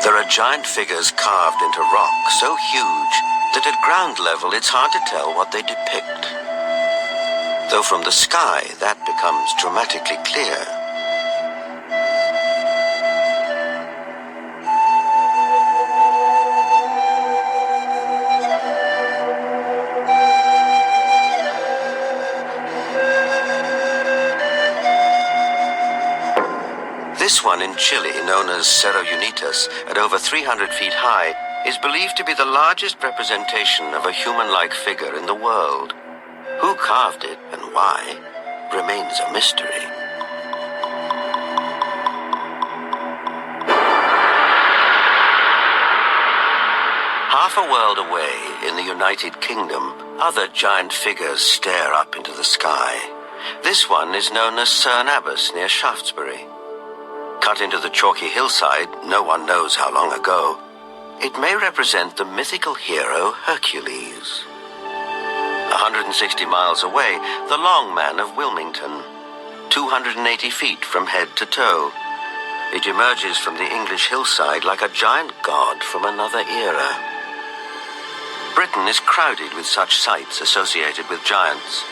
There are giant figures carved into rock so huge that at ground level it's hard to tell what they depict. Though from the sky that becomes dramatically clear. This one in Chile, known as Cerro Unitas, at over 300 feet high, is believed to be the largest representation of a human-like figure in the world. Who carved it and why remains a mystery. Half a world away, in the United Kingdom, other giant figures stare up into the sky. This one is known as Cerne Abbas near Shaftesbury. Cut into the chalky hillside, no one knows how long ago, it may represent the mythical hero Hercules. 160 miles away, the Long Man of Wilmington, 280 feet from head to toe. It emerges from the English hillside like a giant god from another era. Britain is crowded with such sites associated with giants.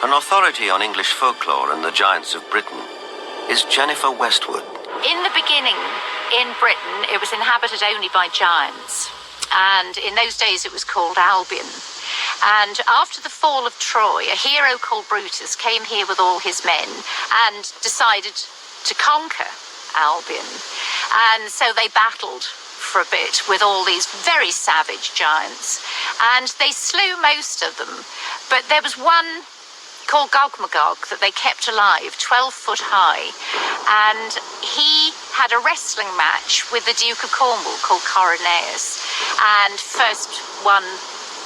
An authority on English folklore and the giants of Britain is Jennifer Westwood. In the beginning, in Britain, it was inhabited only by giants. And in those days, it was called Albion. And after the fall of Troy, a hero called Brutus came here with all his men and decided to conquer Albion. And so they battled for a bit with all these very savage giants. And they slew most of them. But there was one called Gog-Magog that they kept alive, 12 foot high, and he had a wrestling match with the Duke of Cornwall called Coroneus, and first one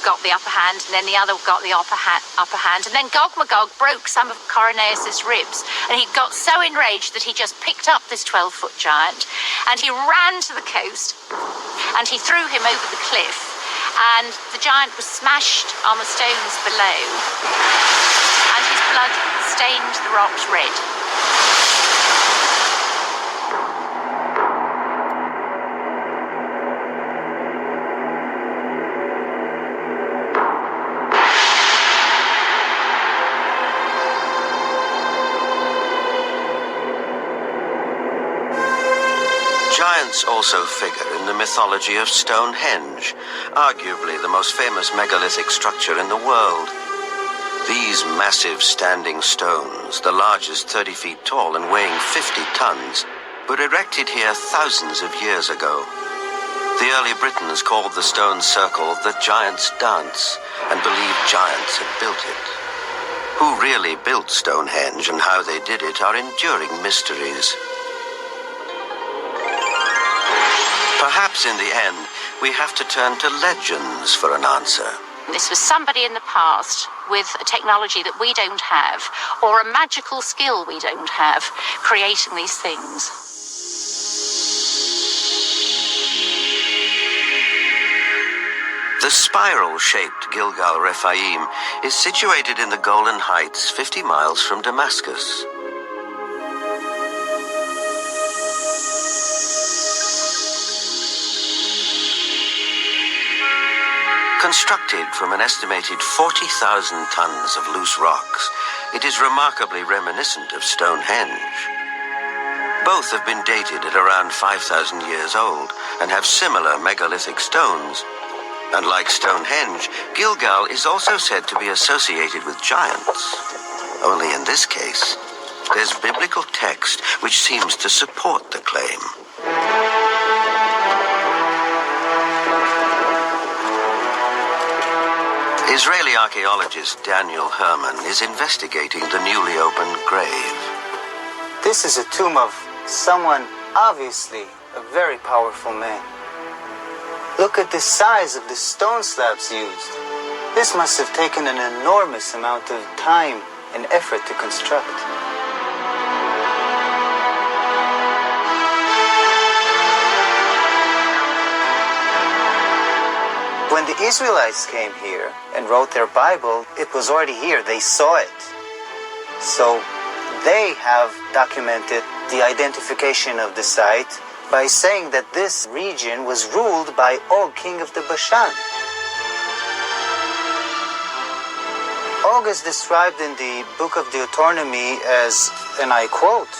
got the upper hand and then the other got the upper hand, and then Gog-Magog broke some of Coroneus's ribs, and he got so enraged that he just picked up this 12-foot giant and he ran to the coast and he threw him over the cliff, and the giant was smashed on the stones below, and his blood stained the rocks red. Giants also figure in the mythology of Stonehenge, arguably the most famous megalithic structure in the world. These massive standing stones, the largest 30 feet tall and weighing 50 tons, were erected here thousands of years ago. The early Britons called the stone circle the Giant's Dance and believed giants had built it. Who really built Stonehenge and how they did it are enduring mysteries. Perhaps in the end, we have to turn to legends for an answer. This was somebody in the past with a technology that we don't have, or a magical skill we don't have, creating these things. The spiral-shaped Gilgal Rephaim is situated in the Golan Heights, 50 miles from Damascus. Constructed from an estimated 40,000 tons of loose rocks, it is remarkably reminiscent of Stonehenge. Both have been dated at around 5,000 years old and have similar megalithic stones. And like Stonehenge, Gilgal is also said to be associated with giants. Only in this case, there's biblical text which seems to support the claim. Israeli archaeologist Daniel Herman is investigating the newly opened grave. This is a tomb of someone, obviously a very powerful man. Look at the size of the stone slabs used. This must have taken an enormous amount of time and effort to construct. When the Israelites came here and wrote their Bible, it was already here. They saw it. So they have documented the identification of the site by saying that this region was ruled by Og, king of the Bashan. Og is described in the book of Deuteronomy as, and I quote,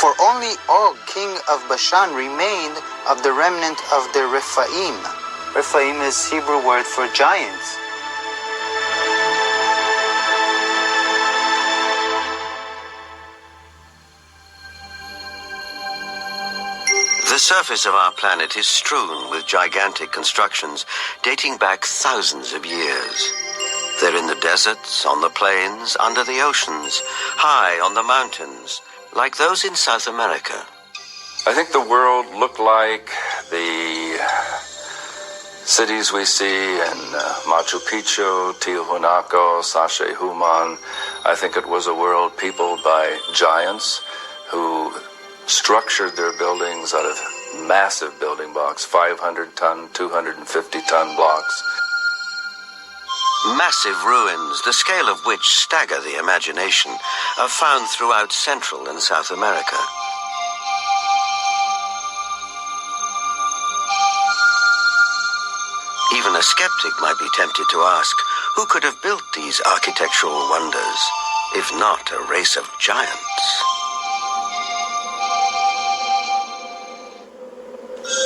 "For only Og, king of Bashan, remained of the remnant of the Rephaim." Rephaim is Hebrew word for giants. The surface of our planet is strewn with gigantic constructions dating back thousands of years. They're in the deserts, on the plains, under the oceans, high on the mountains, like those in South America. I think the world looked like the cities we see in Machu Picchu, Tiwanaku, Sacsayhuaman. I think it was a world peopled by giants who structured their buildings out of massive building blocks, 500-ton, 250-ton blocks. Massive ruins, the scale of which stagger the imagination, are found throughout Central and South America. Even a skeptic might be tempted to ask, who could have built these architectural wonders, if not a race of giants?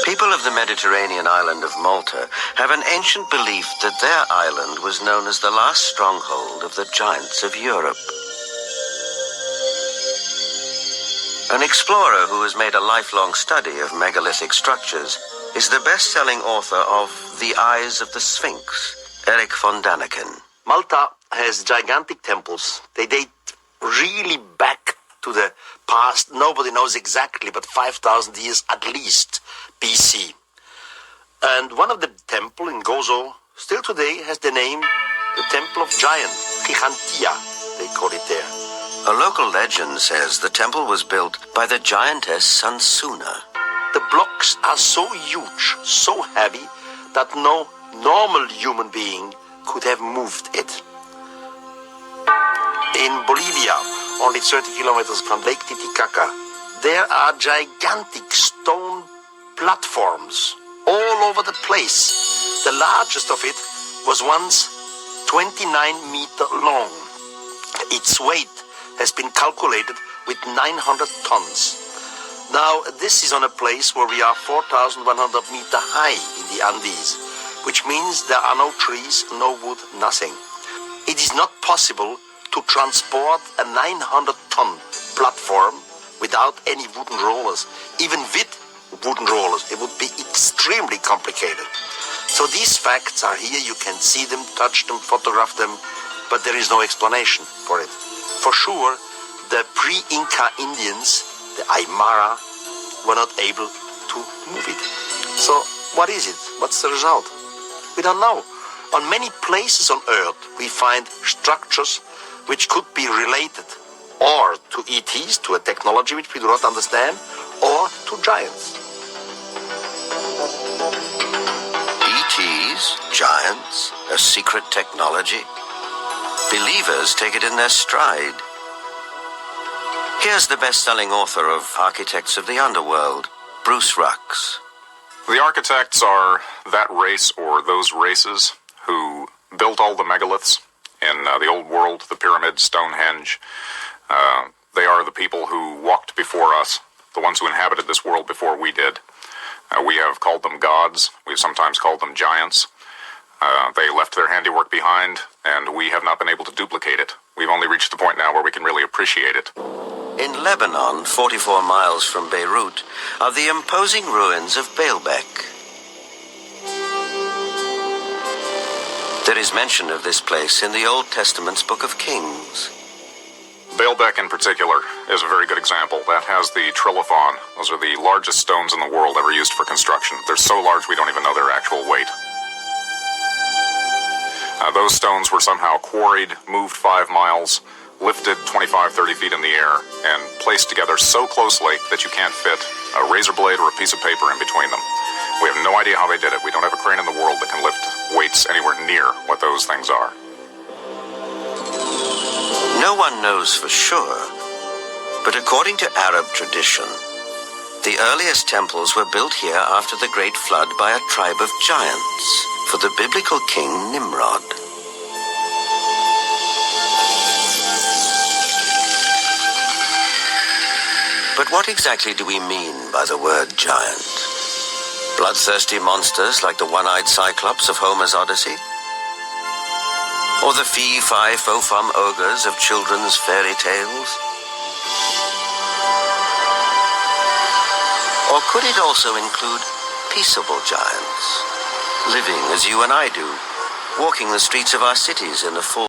People of the Mediterranean island of Malta have an ancient belief that their island was known as the last stronghold of the giants of Europe. An explorer who has made a lifelong study of megalithic structures is the best-selling author of The Eyes of the Sphinx, Eric von Daniken. Malta has gigantic temples. They date really back to the past. Nobody knows exactly, but 5,000 years at least BC. And one of the temple in Gozo still today has the name, the Temple of Giant, Gigantia, they call it there. A local legend says the temple was built by the giantess Sansuna. The blocks are so huge, so heavy, that no normal human being could have moved it. In Bolivia, only 30 kilometers from Lake Titicaca, there are gigantic stone platforms all over the place. The largest of it was once 29 meters long. Its weight has been calculated with 900 tons. Now, this is on a place where we are 4,100 meters high in the Andes, which means there are no trees, no wood, nothing. It is not possible to transport a 900-ton platform without any wooden rollers. Even with wooden rollers, it would be extremely complicated. So these facts are here. You can see them, touch them, photograph them, but there is no explanation for it. For sure, the pre-Inca Indians, the Aymara, were not able to move it. So what is it? What's the result? We don't know. On many places on Earth, we find structures which could be related or to ETs, to a technology which we do not understand, or to giants. ETs, giants, a secret technology. Believers take it in their stride. Here's the best-selling author of Architects of the Underworld, Bruce Rux. The architects are that race or those races who built all the megaliths in the old world, the pyramids, Stonehenge. They are the people who walked before us, the ones who inhabited this world before we did. We have called them gods. We've sometimes called them giants. They left their handiwork behind, and we have not been able to duplicate it. We've only reached the point now where we can really appreciate it. In Lebanon, 44 miles from Beirut, are the imposing ruins of Baalbek. There is mention of this place in the Old Testament's Book of Kings. Baalbek in particular is a very good example. That has the trilithon. Those are the largest stones in the world ever used for construction. They're so large we don't even know their actual weight. Those stones were somehow quarried, moved 5 miles, lifted 25, 30 feet in the air, and placed together so closely that you can't fit a razor blade or a piece of paper in between them. We have no idea how they did it. We don't have a crane in the world that can lift weights anywhere near what those things are. No one knows for sure, But according to Arab tradition, the earliest temples were built here after the Great Flood by a tribe of giants for the biblical king Nimrod. But what exactly do we mean by the word giant? Bloodthirsty monsters like the one-eyed Cyclops of Homer's Odyssey? Or the fee-fi-fo-fum ogres of children's fairy tales? Or could it also include peaceable giants, living as you and I do, walking the streets of our cities in the full